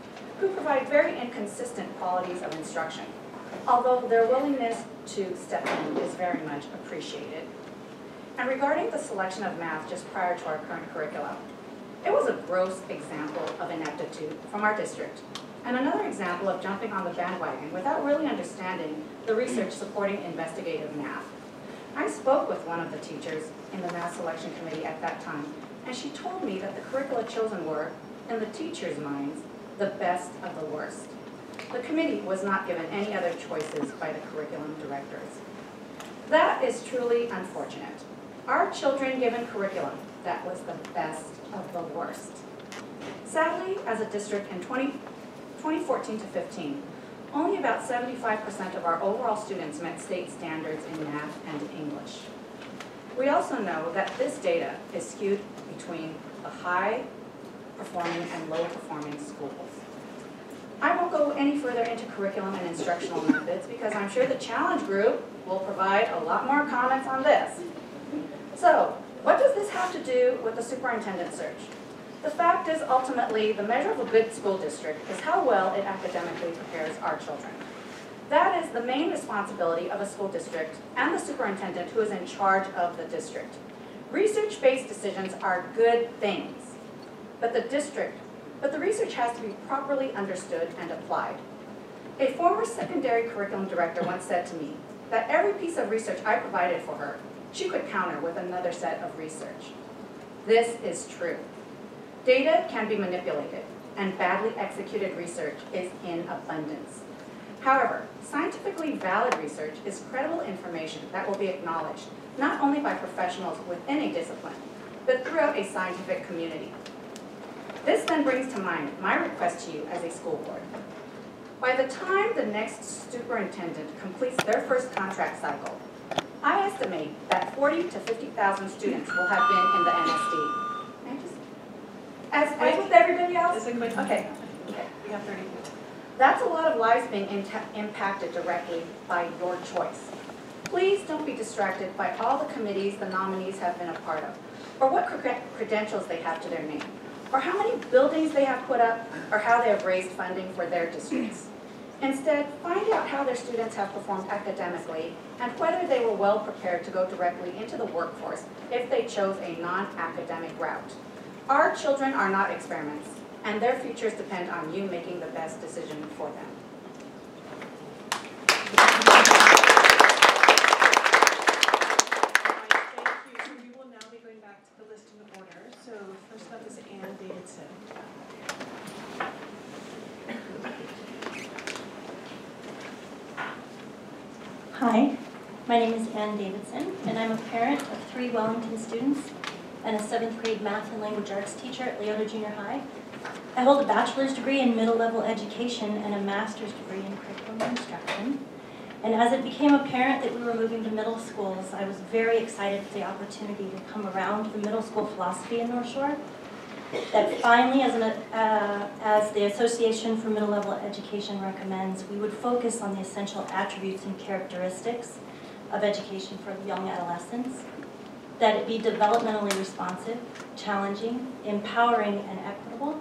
who provide very inconsistent qualities of instruction, although their willingness to step in is very much appreciated. And regarding the selection of math just prior to our current curriculum, it was a gross example of ineptitude from our district, and another example of jumping on the bandwagon without really understanding the research supporting investigative math. I spoke with one of the teachers in the math selection committee at that time, and she told me that the curricula chosen were, in the teachers' minds, the best of the worst. The committee was not given any other choices by the curriculum directors. That is truly unfortunate. Our children given curriculum that was the best of the worst. Sadly, as a district in 2014 to 15, only about 75% of our overall students met state standards in math and English. We also know that this data is skewed between the high-performing and low-performing schools. I won't go any further into curriculum and instructional methods because I'm sure the challenge group will provide a lot more comments on this. So, what does this have to do with the superintendent search? The fact is, ultimately, the measure of a good school district is how well it academically prepares our children. That is the main responsibility of a school district and the superintendent who is in charge of the district. Research-based decisions are good things, but the research has to be properly understood and applied. A former secondary curriculum director once said to me that every piece of research I provided for her, she could counter with another set of research. This is true. Data can be manipulated, and badly executed research is in abundance. However, scientifically valid research is credible information that will be acknowledged, not only by professionals within a discipline, but throughout a scientific community. This then brings to mind my request to you as a school board. By the time the next superintendent completes their first contract cycle, I estimate that 40 to 50,000 students will have been in the NSD. May I just, as with everybody else? Okay. We have 30 people. That's a lot of lives being impacted directly by your choice. Please don't be distracted by all the committees the nominees have been a part of, or what credentials they have to their name, or how many buildings they have put up, or how they have raised funding for their districts. Instead, find out how their students have performed academically and whether they were well prepared to go directly into the workforce if they chose a non-academic route. Our children are not experiments, and their futures depend on you making the best decision for them. Thank you. So we will now be going back to the list in order. So first up is Ann Davidson. Hi, my name is Ann Davidson, and I'm a parent of 3 Wellington students and a 7th grade math and language arts teacher at Leota Junior High. I hold a bachelor's degree in middle level education and a master's degree in curriculum instruction. And as it became apparent that we were moving to middle schools, I was very excited for the opportunity to come around the middle school philosophy in North Shore. That finally, as the Association for Middle Level Education recommends, we would focus on the essential attributes and characteristics of education for young adolescents. That it be developmentally responsive, challenging, empowering, and equitable.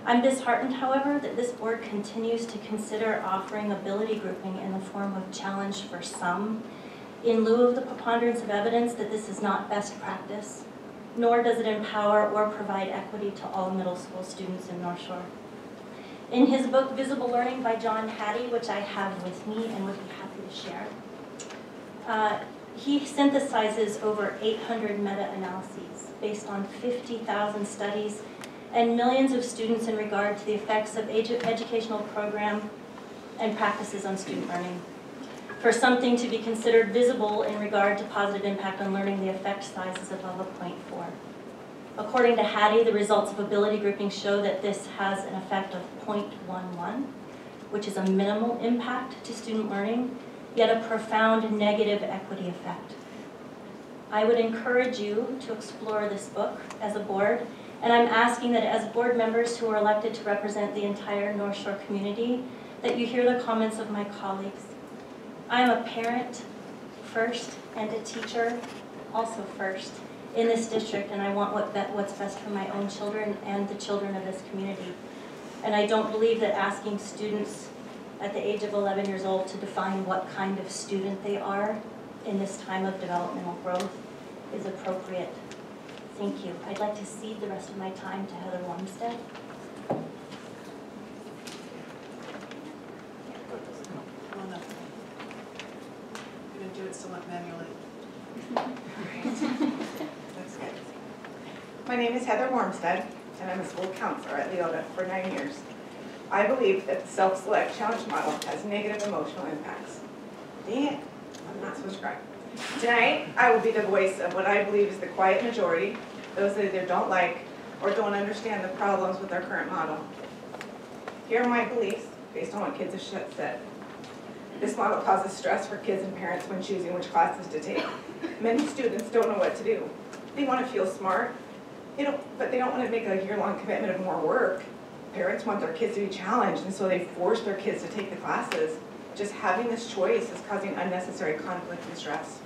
I'm disheartened, however, that this board continues to consider offering ability grouping in the form of challenge for some, in lieu of the preponderance of evidence that this is not best practice, nor does it empower or provide equity to all middle school students in North Shore. In his book, Visible Learning by John Hattie, which I have with me and would be happy to share, he synthesizes over 800 meta-analyses based on 50,000 studies and millions of students in regard to the effects of educational program and practices on student learning. For something to be considered visible in regard to positive impact on learning, the effect size is above a 0.4. According to Hattie, the results of ability grouping show that this has an effect of 0.11, which is a minimal impact to student learning, yet a profound negative equity effect. I would encourage you to explore this book as a board, and I'm asking that as board members who are elected to represent the entire North Shore community, that you hear the comments of my colleagues. I am a parent first and a teacher also first in this district, and I want what's best for my own children and the children of this community. And I don't believe that asking students at the age of 11 years old to define what kind of student they are in this time of developmental growth is appropriate. Thank you. I'd like to cede the rest of my time to Heather Wormstead. Well, no. I'm going to do it somewhat manually. That's good. My name is Heather Wormstead, and I'm a school counselor at Leota for 9 years. I believe that the self-select challenge model has negative emotional impacts. Dang it, I'm not subscribed. Tonight, I will be the voice of what I believe is the quiet majority, those that either don't like or don't understand the problems with our current model. Here are my beliefs based on what kids have said. This model causes stress for kids and parents when choosing which classes to take. Many students don't know what to do. They want to feel smart, but they don't want to make a year-long commitment of more work. Parents want their kids to be challenged, and so they force their kids to take the classes. Just having this choice is causing unnecessary conflict and stress.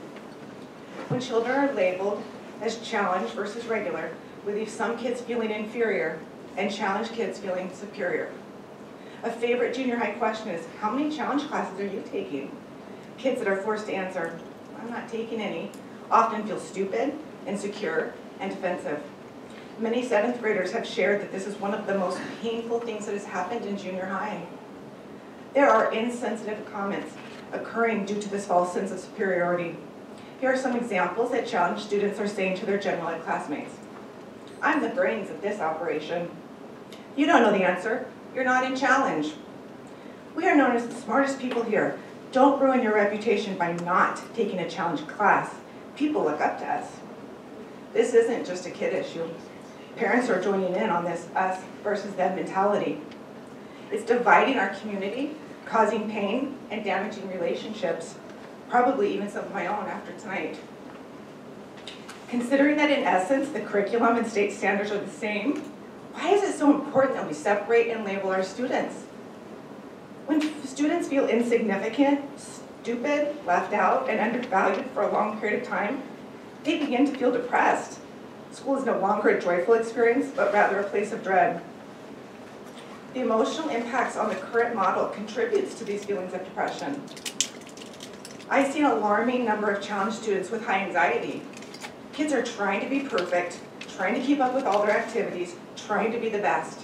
When children are labeled as challenged versus regular, we leave some kids feeling inferior and challenged kids feeling superior. A favorite junior high question is, how many challenge classes are you taking? Kids that are forced to answer, I'm not taking any, often feel stupid, insecure, and defensive. Many 7th graders have shared that this is one of the most painful things that has happened in junior high. There are insensitive comments occurring due to this false sense of superiority. Here are some examples that challenged students are saying to their general ed classmates. I'm the brains of this operation. You don't know the answer. You're not in challenge. We are known as the smartest people here. Don't ruin your reputation by not taking a challenge class. People look up to us. This isn't just a kid issue. Parents are joining in on this us versus them mentality. It's dividing our community, causing pain and damaging relationships, probably even some of my own after tonight. Considering that in essence, the curriculum and state standards are the same, why is it so important that we separate and label our students? When students feel insignificant, stupid, left out, and undervalued for a long period of time, they begin to feel depressed. School is no longer a joyful experience, but rather a place of dread. The emotional impacts on the current model contributes to these feelings of depression. I see an alarming number of challenged students with high anxiety. Kids are trying to be perfect, trying to keep up with all their activities, trying to be the best.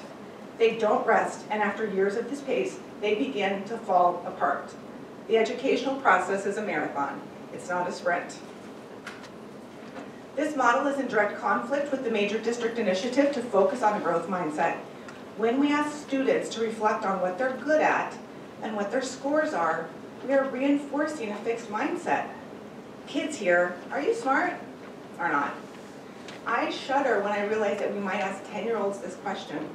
They don't rest, and after years of this pace, they begin to fall apart. The educational process is a marathon. It's not a sprint. This model is in direct conflict with the major district initiative to focus on a growth mindset. When we ask students to reflect on what they're good at and what their scores are, we are reinforcing a fixed mindset. Kids here, are you smart or not? I shudder when I realize that we might ask 10-year-olds this question.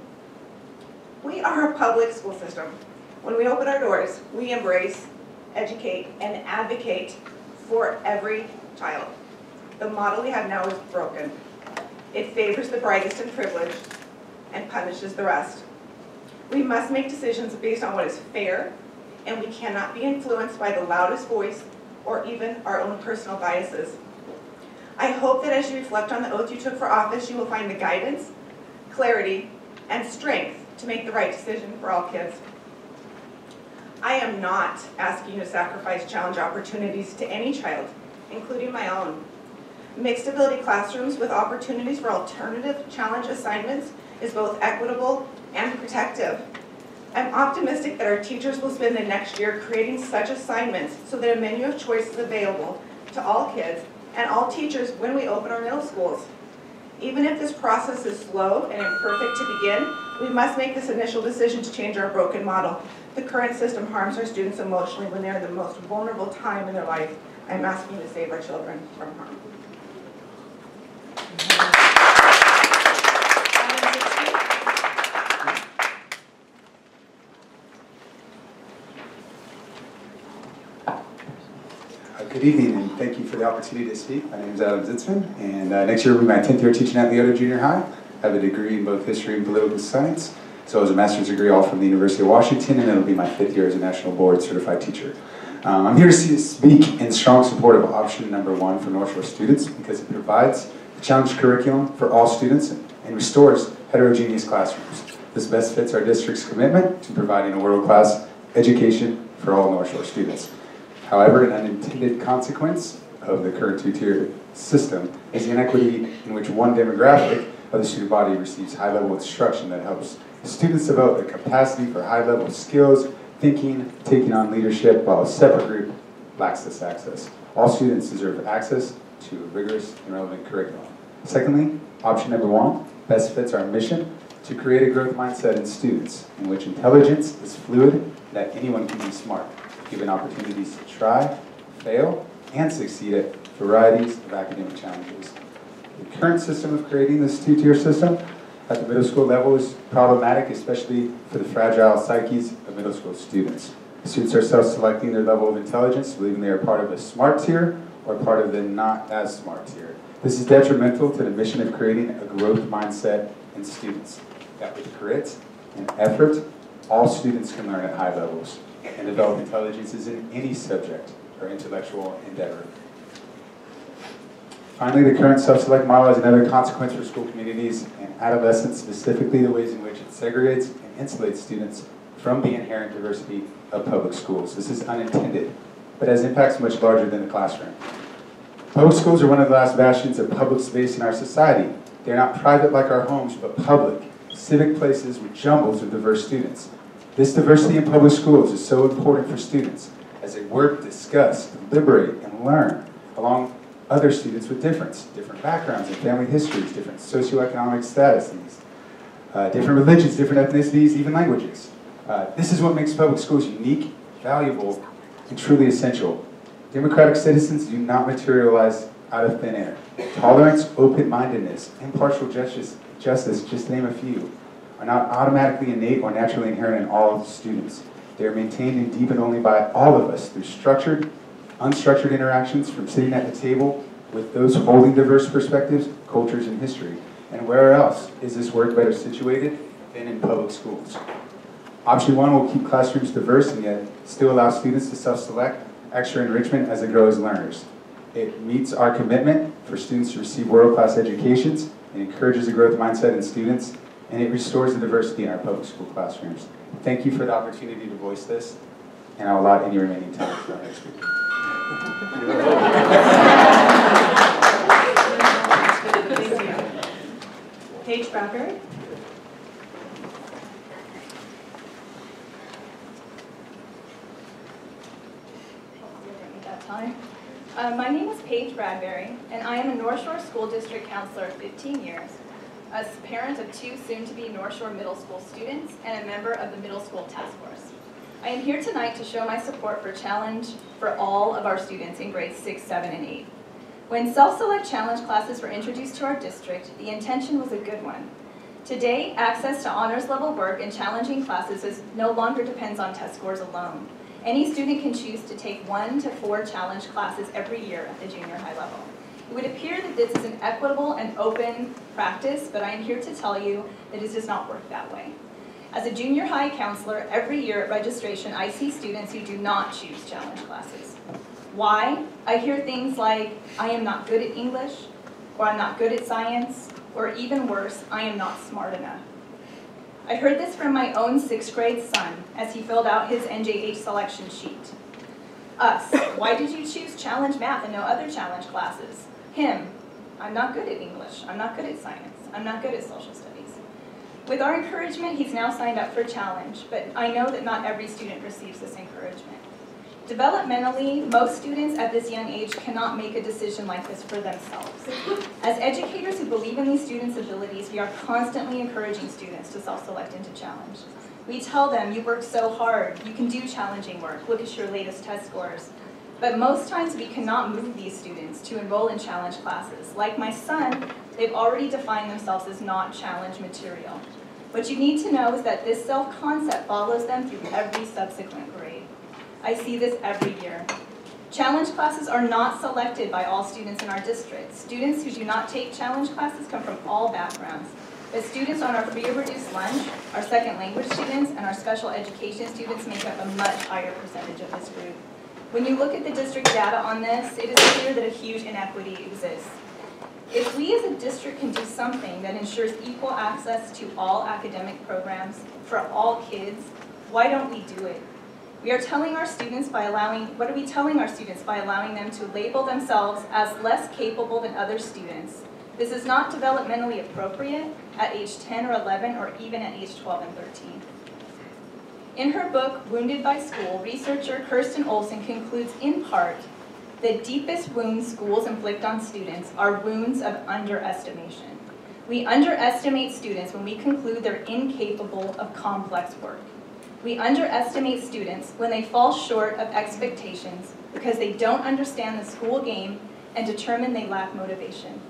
We are a public school system. When we open our doors, we embrace, educate, and advocate for every child. The model we have now is broken. It favors the brightest and privileged and punishes the rest. We must make decisions based on what is fair, and we cannot be influenced by the loudest voice or even our own personal biases. I hope that as you reflect on the oath you took for office, you will find the guidance, clarity, and strength to make the right decision for all kids. I am not asking you to sacrifice challenge opportunities to any child, including my own. Mixed ability classrooms with opportunities for alternative challenge assignments is both equitable and protective. I'm optimistic that our teachers will spend the next year creating such assignments so that a menu of choice is available to all kids and all teachers when we open our middle schools. Even if this process is slow and imperfect to begin, we must make this initial decision to change our broken model. The current system harms our students emotionally when they're in the most vulnerable time in their life. I'm asking you to save our children from harm. Good evening, and thank you for the opportunity to speak. My name is Adam Zitzman, and next year will be my 10th year teaching at Leota Junior High. I have a degree in both history and political science, as well as a master's degree all from the University of Washington, and it'll be my 5th year as a National Board Certified Teacher. I'm here to speak in strong support of option number 1 for North Shore students because it provides a challenged curriculum for all students and restores heterogeneous classrooms. This best fits our district's commitment to providing a world-class education for all North Shore students. However, an unintended consequence of the current two-tier system is the inequity in which one demographic of the student body receives high-level instruction that helps students develop the capacity for high-level skills, thinking, taking on leadership, while a separate group lacks this access. All students deserve access to a rigorous and relevant curriculum. Secondly, option number 1 best fits our mission to create a growth mindset in students in which intelligence is fluid and that anyone can be smart, given opportunities to try, fail, and succeed at varieties of academic challenges. The current system of creating this two-tier system at the middle school level is problematic, especially for the fragile psyches of middle school students. Students are self-selecting their level of intelligence, believing they are part of the smart tier or part of the not as smart tier. This is detrimental to the mission of creating a growth mindset in students, that with grit and effort, all students can learn at high levels and develop intelligences in any subject or intellectual endeavor. Finally, the current self-select model has another consequence for school communities and adolescents, specifically the ways in which it segregates and insulates students from the inherent diversity of public schools. This is unintended, but has impacts much larger than the classroom. Public schools are one of the last bastions of public space in our society. They're not private like our homes, but public, civic places with jumbles of diverse students. This diversity in public schools is so important for students as they work, discuss, deliberate, and learn along other students with different backgrounds and family histories, different socioeconomic statuses, different religions, different ethnicities, even languages. This is what makes public schools unique, valuable, and truly essential. Democratic citizens do not materialize out of thin air. Tolerance, open-mindedness, impartial justice, just to name a few, are not automatically innate or naturally inherent in all students. They are maintained and deepened only by all of us through structured, unstructured interactions from sitting at the table with those holding diverse perspectives, cultures, and history. And where else is this work better situated than in public schools? Option 1 will keep classrooms diverse and yet still allow students to self-select extra enrichment as they grow as learners. It meets our commitment for students to receive world-class educations, it encourages a growth mindset in students, and it restores the diversity in our public school classrooms. Thank you for the opportunity to voice this, and I'll allot any remaining time for our next speaker. Paige Bradbury. My name is Paige Bradbury, and I am a North Shore School District Counselor of 15 years, a parent of 2 soon-to-be North Shore Middle School students, and a member of the Middle School Task Force. I am here tonight to show my support for Challenge for all of our students in grades 6, 7, and 8. When self-select challenge classes were introduced to our district, the intention was a good one. Today, access to honors level work and challenging classes no longer depends on test scores alone. Any student can choose to take 1 to 4 challenge classes every year at the junior high level. It would appear that this is an equitable and open practice, but I am here to tell you that it does not work that way. As a junior high counselor, every year at registration, I see students who do not choose challenge classes. Why? I hear things like, I am not good at English, or I'm not good at science, or even worse, I am not smart enough. I heard this from my own 6th grade son as he filled out his NJH selection sheet. Us, why did you choose challenge math and no other challenge classes? Him, I'm not good at English, I'm not good at science, I'm not good at social studies. With our encouragement, he's now signed up for challenge, but I know that not every student receives this encouragement. Developmentally, most students at this young age cannot make a decision like this for themselves. As educators who believe in these students' abilities, we are constantly encouraging students to self-select into challenge. We tell them, you work so hard, you can do challenging work, look at your latest test scores. But most times we cannot move these students to enroll in challenge classes. Like my son, they've already defined themselves as not challenge material. What you need to know is that this self-concept follows them through every subsequent grade. I see this every year. Challenge classes are not selected by all students in our district. Students who do not take challenge classes come from all backgrounds. But students on our free or reduced lunch, our second language students, and our special education students make up a much higher percentage of this group. When you look at the district data on this, it is clear that a huge inequity exists. If we as a district can do something that ensures equal access to all academic programs for all kids, why don't we do it? What are we telling our students by allowing them to label themselves as less capable than other students? This is not developmentally appropriate at age 10 or 11 or even at age 12 and 13. In her book, Wounded by School, researcher Kirsten Olson concludes in part the deepest wounds schools inflict on students are wounds of underestimation. We underestimate students when we conclude they're incapable of complex work. We underestimate students when they fall short of expectations because they don't understand the school game and determine they lack motivation.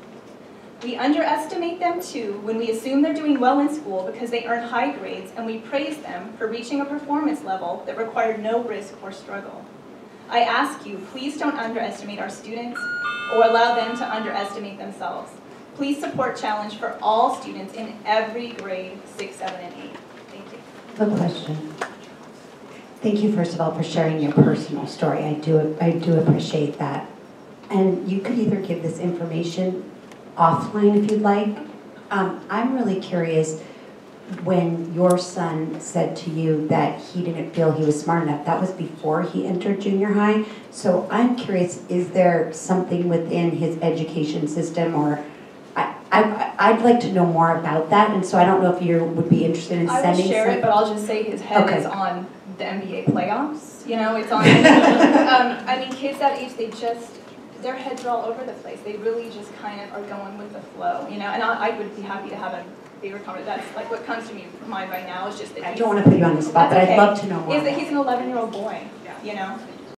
We underestimate them too when we assume they're doing well in school because they earn high grades and we praise them for reaching a performance level that required no risk or struggle. I ask you, please don't underestimate our students or allow them to underestimate themselves. Please support Challenge for all students in every grade, 6, 7, and 8. Thank you. I have a question. Thank you, first of all, for sharing your personal story. I do appreciate that. And you could either give this information offline if you'd like. I'm really curious, when your son said to you that he didn't feel he was smart enough, that was before he entered junior high. So I'm curious, is there something within his education system, or I'd like to know more about that, and so I don't know if you would be interested in sending. I will share it, but I'll just say his head is on the NBA playoffs. You know, it's on. I mean, kids that age, their heads are all over the place. They really just kind of are going with the flow, you know. And I would be happy to have a favorite comment. That's like what comes to me mind right now is just that I don't want to put you on the spot, but That's I'd okay. love to know more. Is that he's an 11-year-old boy, you know?